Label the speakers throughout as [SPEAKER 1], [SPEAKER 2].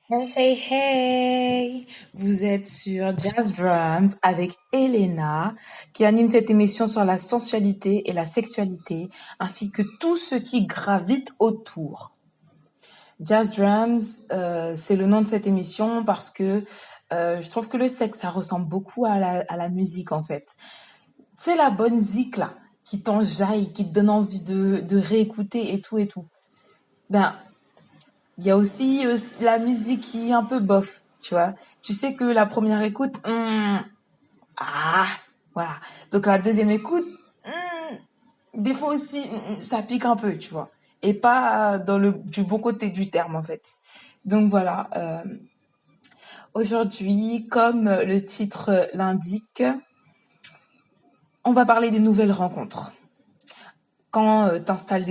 [SPEAKER 1] Hey, hey, hey! Vous êtes sur Jazz Drums avec Elena, qui anime cette émission sur la sensualité et la sexualité, ainsi que tout ce qui gravite autour. Jazz Drums, c'est le nom de cette émission parce que je trouve que le sexe, ça ressemble beaucoup à la musique, en fait. C'est la bonne zik, là, qui t'enjaille, qui te donne envie de réécouter et tout et tout. Ben, il y a aussi la musique qui est un peu bof, tu vois. Tu sais que la première écoute, ah, voilà. Donc la deuxième écoute, des fois aussi, ça pique un peu, tu vois. Et pas dans le du bon côté du terme, en fait. Donc voilà. Aujourd'hui, comme le titre l'indique, on va parler des nouvelles rencontres. Quand t'installes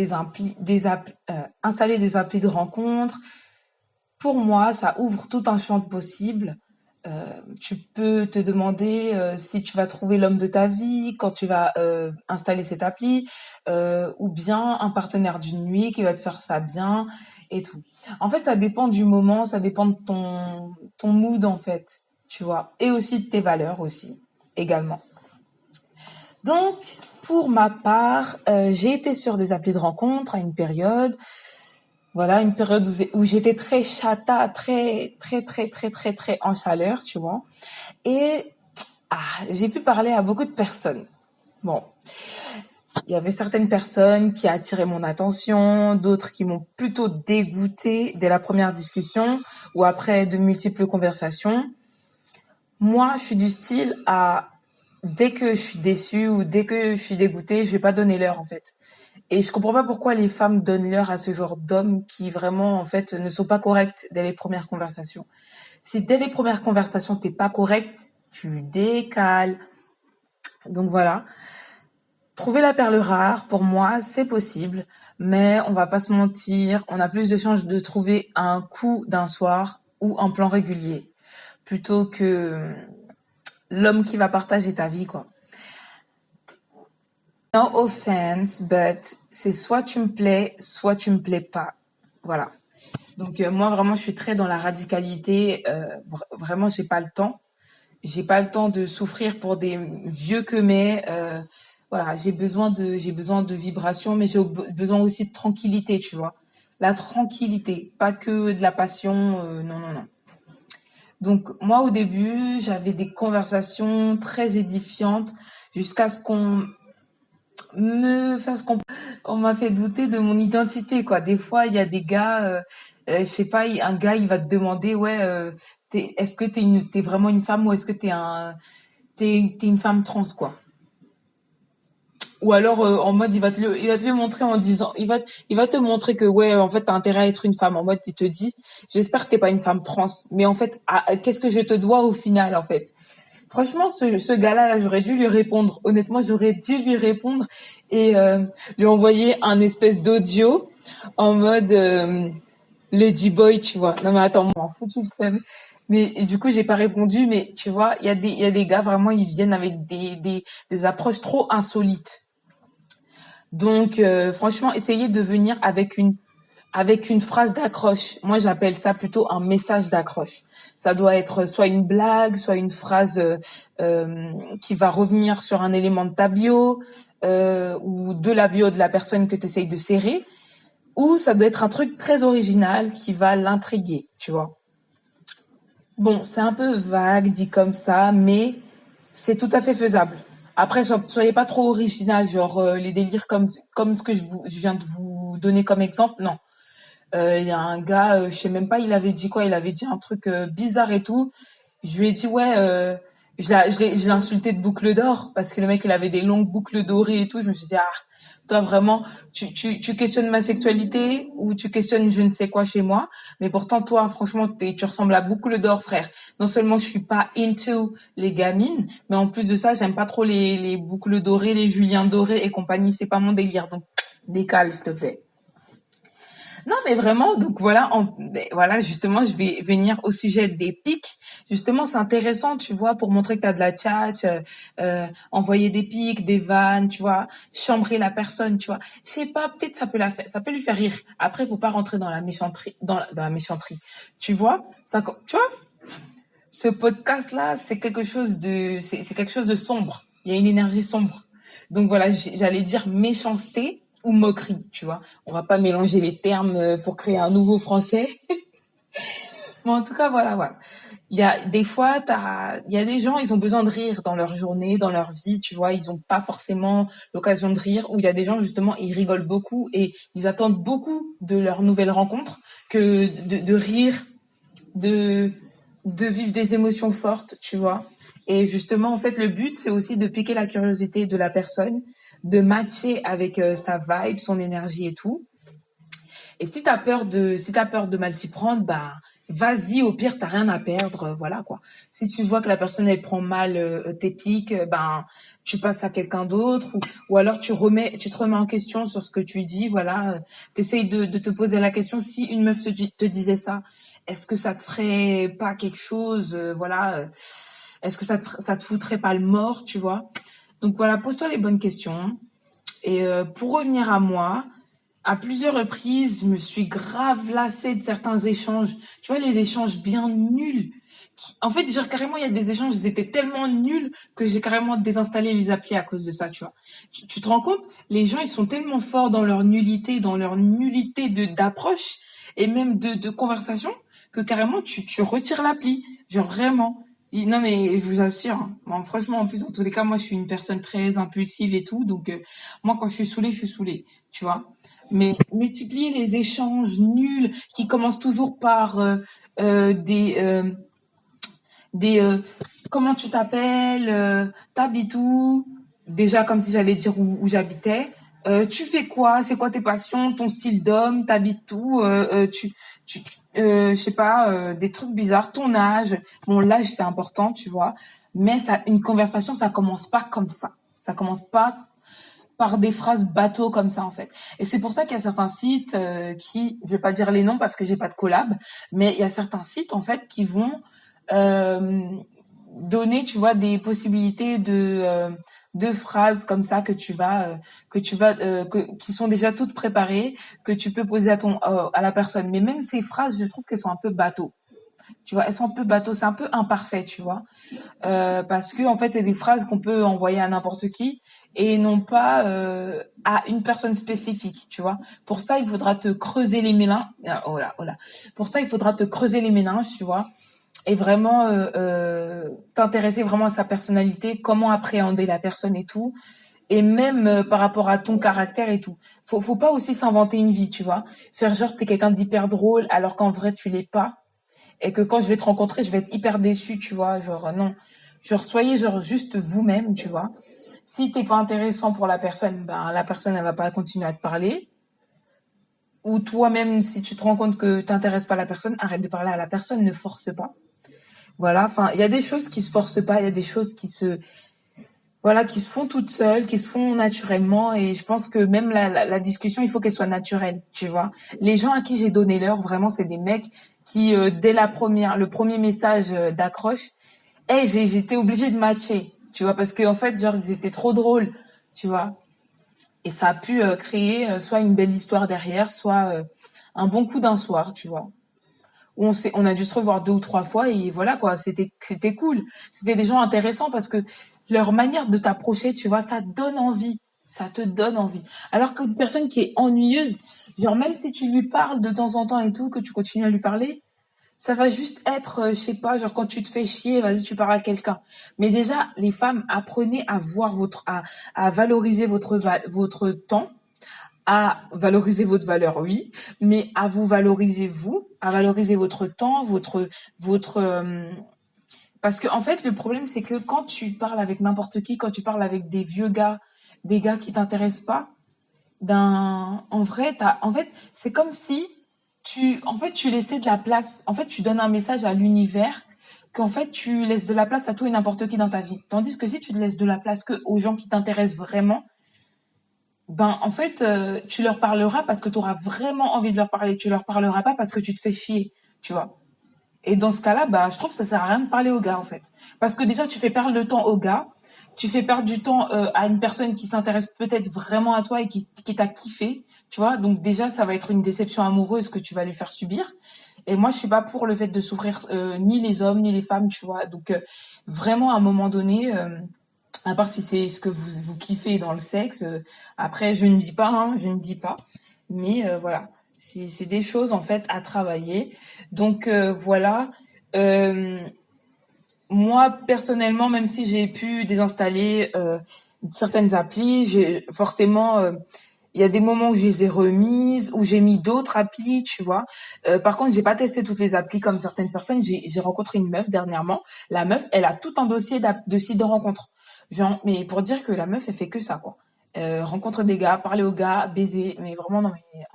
[SPEAKER 1] installer des applis de rencontres, pour moi, ça ouvre tout un champ de possibles. Tu peux te demander si tu vas trouver l'homme de ta vie quand tu vas installer cette appli, ou bien un partenaire d'une nuit qui va te faire ça bien et tout. En fait, ça dépend du moment, ça dépend de ton mood en fait, tu vois, et aussi de tes valeurs aussi également. Donc, pour ma part, j'ai été sur des applis de rencontre à une période. Voilà, une période où j'étais très chata, très, très, très, très, très, très en chaleur, tu vois. Et j'ai pu parler à beaucoup de personnes. Bon, il y avait certaines personnes qui attiraient mon attention, d'autres qui m'ont plutôt dégoûtée dès la première discussion ou après de multiples conversations. Moi, je suis du style à, dès que je suis déçue ou dès que je suis dégoûtée, je vais pas donner l'heure en fait. Et je comprends pas pourquoi les femmes donnent l'heure à ce genre d'hommes qui vraiment en fait ne sont pas corrects dès les premières conversations. Si dès les premières conversations t'es pas correct, tu décales. Donc voilà. Trouver la perle rare, pour moi, c'est possible, mais on va pas se mentir, on a plus de chances de trouver un coup d'un soir ou un plan régulier, plutôt que l'homme qui va partager ta vie, quoi. No offense, but c'est soit tu me plais, soit tu me plais pas. Voilà. Donc moi vraiment je suis très dans la radicalité. Vraiment j'ai pas le temps. J'ai pas le temps de souffrir pour des vieux que mais. Voilà, j'ai besoin de vibrations, mais j'ai besoin aussi de tranquillité, tu vois. La tranquillité, pas que de la passion. Non non non. Donc moi au début j'avais des conversations très édifiantes jusqu'à ce qu'on me fasse comprendre. On m'a fait douter de mon identité, quoi. Des fois, il y a des gars, je sais pas, un gars, il va te demander, ouais, est-ce que t'es vraiment une femme ou est-ce que t'es une femme trans, quoi. Ou alors, en mode, il va te le montrer en disant, il va te montrer que, ouais, en fait, t'as intérêt à être une femme. En mode, il te dit, j'espère que t'es pas une femme trans. Mais en fait, qu'est-ce que je te dois au final, en fait? Franchement, ce gars-là, là, j'aurais dû lui répondre. Honnêtement, j'aurais dû lui répondre et lui envoyer un espèce d'audio en mode Lady Boy, tu vois. Non mais attends, moi, m'en fous, tu le sais. Mais et du coup, j'ai pas répondu. Mais tu vois, il y a des gars vraiment, ils viennent avec des approches trop insolites. Donc, franchement, essayez de venir avec une phrase d'accroche. Moi, j'appelle ça plutôt un message d'accroche. Ça doit être soit une blague, soit une phrase qui va revenir sur un élément de ta bio ou de la bio de la personne que tu essayes de serrer, ou ça doit être un truc très original qui va l'intriguer, tu vois. Bon, c'est un peu vague dit comme ça, mais c'est tout à fait faisable. Après, soyez pas trop original, genre les délires comme ce que je viens de vous donner comme exemple, non. Il y a un gars, je sais même pas, il avait dit quoi, il avait dit un truc bizarre et tout. Je lui ai dit ouais, je l'ai insulté de boucle d'or parce que le mec il avait des longues boucles dorées et tout. Je me suis dit toi vraiment, tu questionnes ma sexualité ou tu questionnes je ne sais quoi chez moi, mais pourtant toi franchement tu ressembles à boucle d'or frère. Non seulement je suis pas into les gamines, mais en plus de ça j'aime pas trop les boucles dorées, les Julien dorés et compagnie, c'est pas mon délire donc décale s'il te plaît. Non, mais vraiment, donc voilà, voilà, justement, je vais venir au sujet des pics. Justement, c'est intéressant, tu vois, pour montrer que tu as de la tchatch, envoyer des pics, des vannes, tu vois, chambrer la personne, tu vois. Je sais pas, peut-être ça peut lui faire rire. Après, faut pas rentrer dans la méchanterie, dans la méchanterie. Tu vois, tu vois, ce podcast-là, c'est quelque chose de sombre. Il y a une énergie sombre. Donc voilà, j'allais dire méchanceté ou moquerie, tu vois. On va pas mélanger les termes pour créer un nouveau français. Mais en tout cas, voilà, voilà. Il y a des fois, il y a des gens, ils ont besoin de rire dans leur journée, dans leur vie, tu vois. Ils ont pas forcément l'occasion de rire. Ou il y a des gens, justement, ils rigolent beaucoup et ils attendent beaucoup de leur nouvelle rencontre que de rire, de, de vivre des émotions fortes, tu vois. Et justement, en fait, le but, c'est aussi de piquer la curiosité de la personne, de matcher avec sa vibe, son énergie et tout. Et si t'as peur de mal t'y prendre, bah, vas-y, au pire, t'as rien à perdre, voilà, quoi. Si tu vois que la personne, elle prend mal tes pics, ben, tu passes à quelqu'un d'autre, ou alors tu te remets en question sur ce que tu dis, voilà. T'essayes de te poser la question, si une meuf te disait ça, est-ce que ça te ferait pas quelque chose, voilà, est-ce que ça te foutrait pas le mort, tu vois? Donc voilà, pose-toi les bonnes questions. Et pour revenir à moi, à plusieurs reprises, je me suis grave lassée de certains échanges. Tu vois, les échanges bien nuls. En fait, genre, carrément, il y a des échanges, ils étaient tellement nuls que j'ai carrément désinstallé les applis à cause de ça, tu vois. Tu te rends compte? Les gens, ils sont tellement forts dans leur nullité d'approche et même de conversation que carrément, tu retires l'appli. Genre, vraiment. Non, mais je vous assure, hein. Bon, franchement, en plus, en tous les cas, moi, je suis une personne très impulsive et tout. Donc, moi, quand je suis saoulée, tu vois. Mais multiplier les échanges nuls qui commencent toujours par euh, des euh, des comment tu t'appelles, t'habites où? Déjà comme si j'allais dire où j'habitais. Tu fais quoi? C'est quoi tes passions? Ton style d'homme? T'habites où? Tu je sais pas, des trucs bizarres. Ton âge. Bon, l'âge c'est important, tu vois. Mais ça, une conversation, ça commence pas comme ça. Ça commence pas par des phrases bateau comme ça en fait. Et c'est pour ça qu'il y a certains sites qui, je vais pas dire les noms parce que j'ai pas de collab, mais il y a certains sites en fait qui vont euh, donner, tu vois, des possibilités de phrases comme ça qui sont déjà toutes préparées, que tu peux poser à la personne. Mais même ces phrases, je trouve qu'elles sont un peu bateau. Tu vois, elles sont un peu bateau, c'est un peu imparfait, tu vois. Parce que en fait c'est des phrases qu'on peut envoyer à n'importe qui et non pas à une personne spécifique, tu vois. Pour ça il faudra te creuser les méninges. Oh là, oh là. Pour ça il faudra te creuser les méninges, tu vois, et vraiment t'intéresser vraiment à sa personnalité, comment appréhender la personne et tout, et même par rapport à ton caractère et tout. Faut pas aussi s'inventer une vie, tu vois. Faire genre t'es quelqu'un d'hyper drôle alors qu'en vrai tu l'es pas et que quand je vais te rencontrer, je vais être hyper déçue, tu vois, genre non. Genre soyez genre juste vous-même, tu vois. Si t'es pas intéressant pour la personne, ben la personne elle va pas continuer à te parler. Ou toi-même, si tu te rends compte que t'intéresses pas à la personne, arrête de parler à la personne, ne force pas. Voilà, enfin, il y a des choses qui se forcent pas, il y a des choses qui se font toutes seules, qui se font naturellement, et je pense que même la discussion, il faut qu'elle soit naturelle, tu vois. Les gens à qui j'ai donné l'heure, vraiment, c'est des mecs qui, dès le premier message d'accroche, j'étais obligée de matcher, tu vois, parce qu'en fait, genre, ils étaient trop drôles, tu vois. Et ça a pu créer soit une belle histoire derrière, soit un bon coup d'un soir, tu vois. Où on a dû se revoir 2 ou 3 fois et voilà quoi, c'était cool. C'était des gens intéressants parce que leur manière de t'approcher, tu vois, ça te donne envie. Ça te donne envie. Alors qu'une personne qui est ennuyeuse, genre même si tu lui parles de temps en temps et tout, que tu continues à lui parler, ça va juste être, je sais pas, genre quand tu te fais chier, vas-y, tu parles à quelqu'un. Mais déjà, les femmes, apprenez à voir à valoriser votre temps, à valoriser votre valeur, oui, mais à vous valoriser vous, à valoriser votre temps, votre, parce que en fait, le problème, c'est que quand tu parles avec n'importe qui, quand tu parles avec des vieux gars, des gars qui t'intéressent pas, en vrai, en fait, c'est comme si en fait, tu laissais de la place. En fait, tu donnes un message à l'univers qu'en fait, tu laisses de la place à tout et n'importe qui dans ta vie. Tandis que si tu te laisses de la place que aux gens qui t'intéressent vraiment, ben, en fait, tu leur parleras parce que tu auras vraiment envie de leur parler. Tu leur parleras pas parce que tu te fais chier, tu vois. Et dans ce cas-là, ben, je trouve que ça sert à rien de parler au gars, en fait. Parce que déjà, tu fais perdre le temps au gars, tu fais perdre du temps à une personne qui s'intéresse peut-être vraiment à toi et qui t'a kiffé, tu vois. Donc déjà, ça va être une déception amoureuse que tu vas lui faire subir. Et moi, je suis pas pour le fait de souffrir ni les hommes ni les femmes, tu vois. Donc vraiment, à un moment donné, à part si c'est ce que vous kiffez dans le sexe, après, je ne dis pas, hein, je ne dis pas. Mais voilà, c'est des choses en fait à travailler. Donc voilà. Euh, Moi, personnellement, même si j'ai pu désinstaller certaines applis, j'ai forcément, il y a des moments où je les ai remises, où j'ai mis d'autres applis, tu vois. Par contre, j'ai pas testé toutes les applis comme certaines personnes. J'ai rencontré une meuf dernièrement. La meuf, elle a tout un dossier de sites de rencontres. Genre, mais pour dire que la meuf, elle fait que ça, quoi. Rencontre des gars, parler aux gars, baiser, mais vraiment, non, mais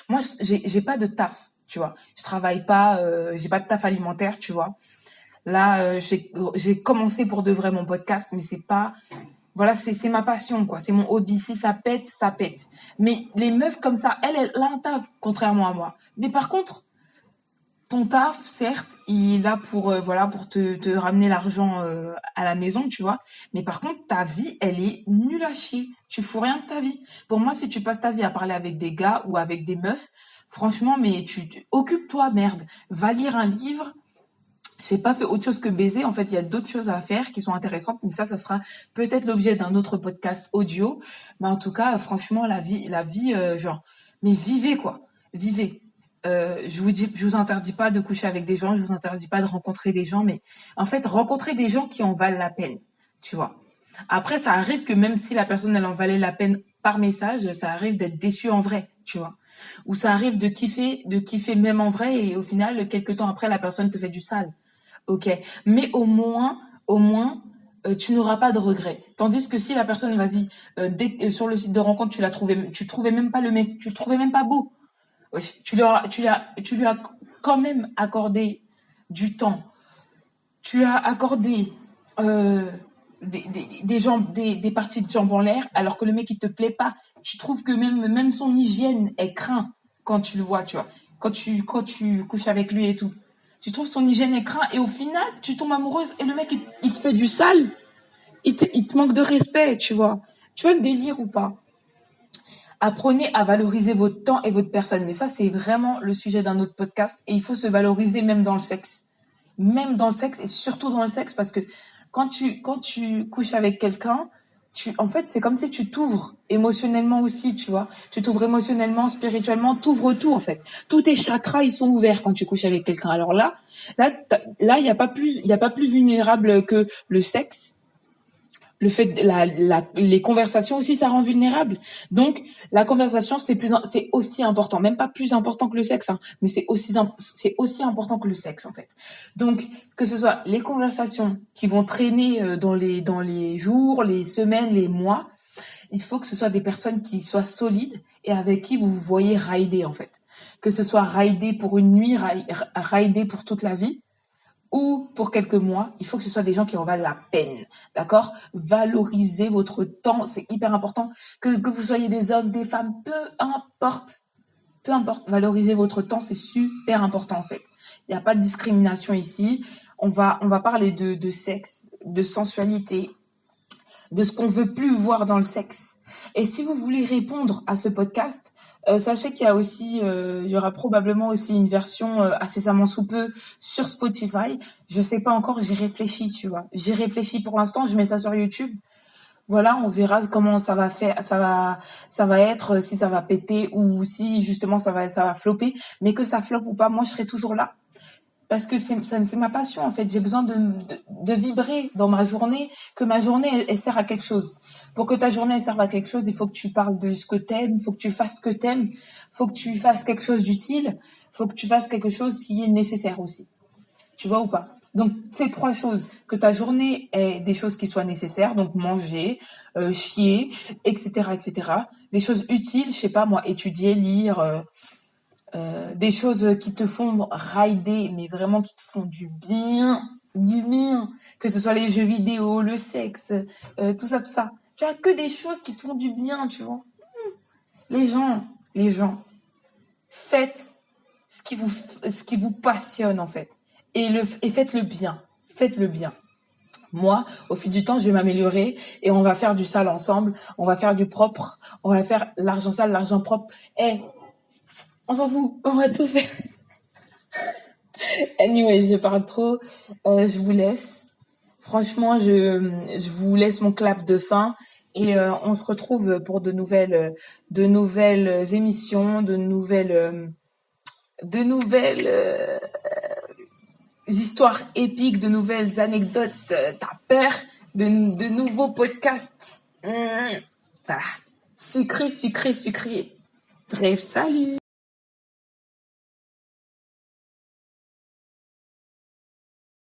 [SPEAKER 1] moi, j'ai pas de taf, tu vois. Je travaille pas, j'ai pas de taf alimentaire, tu vois. Là, j'ai commencé pour de vrai mon podcast, mais c'est pas, voilà, c'est ma passion, quoi. C'est mon hobby. Si ça pète, ça pète. Mais les meufs comme ça, elle a un taf, contrairement à moi. Mais par contre, ton taf, certes, il est là pour, voilà, pour te ramener l'argent à la maison, tu vois. Mais par contre, ta vie, elle est nulle à chier. Tu fous rien de ta vie. Pour moi, si tu passes ta vie à parler avec des gars ou avec des meufs, franchement, mais occupe-toi, merde. Va lire un livre, j'ai pas fait autre chose que baiser. En fait, il y a d'autres choses à faire qui sont intéressantes. Mais ça sera peut-être l'objet d'un autre podcast audio. Mais en tout cas, franchement, la vie, genre, mais vivez quoi, vivez. Je vous interdis pas de coucher avec des gens, je vous interdis pas de rencontrer des gens, mais en fait, rencontrer des gens qui en valent la peine, tu vois. Après, ça arrive que même si la personne elle en valait la peine par message, ça arrive d'être déçu en vrai, tu vois. Ou ça arrive de kiffer même en vrai et au final, quelques temps après, la personne te fait du sale. Ok, mais au moins, tu n'auras pas de regrets. Tandis que si la personne, vas-y, sur le site de rencontre, tu trouvais même pas le mec, tu le trouvais même pas beau. Ouais, tu lui as quand même accordé du temps. Tu as accordé euh, des parties de jambes en l'air, alors que le mec il te plaît pas. Tu trouves que même son hygiène est craint quand tu le vois, tu vois. Quand tu couches avec lui et tout. Tu trouves son hygiène est craint et au final, tu tombes amoureuse et le mec il te fait du sale. Il te manque de respect, tu vois. Tu vois le délire ou pas? Apprenez à valoriser votre temps et votre personne. Mais ça, c'est vraiment le sujet d'un autre podcast. Et il faut se valoriser même dans le sexe. Même dans le sexe et surtout dans le sexe parce que quand tu couches avec quelqu'un, en fait, c'est comme si tu t'ouvres émotionnellement aussi, tu vois. Tu t'ouvres émotionnellement, spirituellement, t'ouvres tout, en fait. Tous tes chakras, ils sont ouverts quand tu couches avec quelqu'un. Alors là, il y a pas plus vulnérable que le sexe. Le fait, les conversations aussi, ça rend vulnérable. Donc, la conversation, c'est aussi important, même pas plus important que le sexe, hein, mais c'est aussi important que le sexe en fait. Donc, que ce soit les conversations qui vont traîner dans les jours, les semaines, les mois, il faut que ce soit des personnes qui soient solides et avec qui vous vous voyez rider en fait. Que ce soit rider pour une nuit, rider pour toute la vie ou pour quelques mois, il faut que ce soit des gens qui en valent la peine. D'accord? Valorisez votre temps, c'est hyper important. Que vous soyez des hommes, des femmes, peu importe. Peu importe, valorisez votre temps, c'est super important en fait. Il n'y a pas de discrimination ici. On va parler de sexe, de sensualité, de ce qu'on veut plus voir dans le sexe. Et si vous voulez répondre à ce podcast, sachez qu'il y a aussi, il y aura probablement aussi une version incessamment sous peu sur Spotify. Je sais pas encore, j'y réfléchis, tu vois. J'y réfléchis pour l'instant, je mets ça sur YouTube. Voilà, on verra comment ça va faire, ça va être, si ça va péter ou si justement ça va flopper. Mais que ça floppe ou pas, moi je serai toujours là parce que c'est ma passion en fait. J'ai besoin de vibrer dans ma journée, que ma journée elle sert à quelque chose. Pour que ta journée elle serve à quelque chose, il faut que tu parles de ce que t'aimes, il faut que tu fasses ce que t'aimes, il faut que tu fasses quelque chose d'utile, il faut que tu fasses quelque chose qui est nécessaire aussi. Tu vois ou pas? Donc ces trois choses, que ta journée ait des choses qui soient nécessaires, donc manger, chier, etc., etc. Des choses utiles, je sais pas moi, étudier, lire. Des choses qui te font rider, mais vraiment qui te font du bien, que ce soit les jeux vidéo, le sexe, tout ça, tout ça. Tu as que des choses qui te font du bien, tu vois. Les gens, les gens, faites ce qui vous passionne en fait. et faites le bien. Faites le bien. Moi, au fil du temps, je vais m'améliorer et on va faire du sale ensemble. On va faire du propre. On va faire l'argent sale, l'argent propre. On s'en fout. On va tout faire. Anyway, je parle trop. Je vous laisse. Franchement, je vous laisse mon clap de fin et on se retrouve pour de nouvelles émissions, de nouvelles histoires épiques, de nouvelles anecdotes tapeurs, de nouveaux podcasts. Ah, sucré, sucré, sucré. Bref, salut!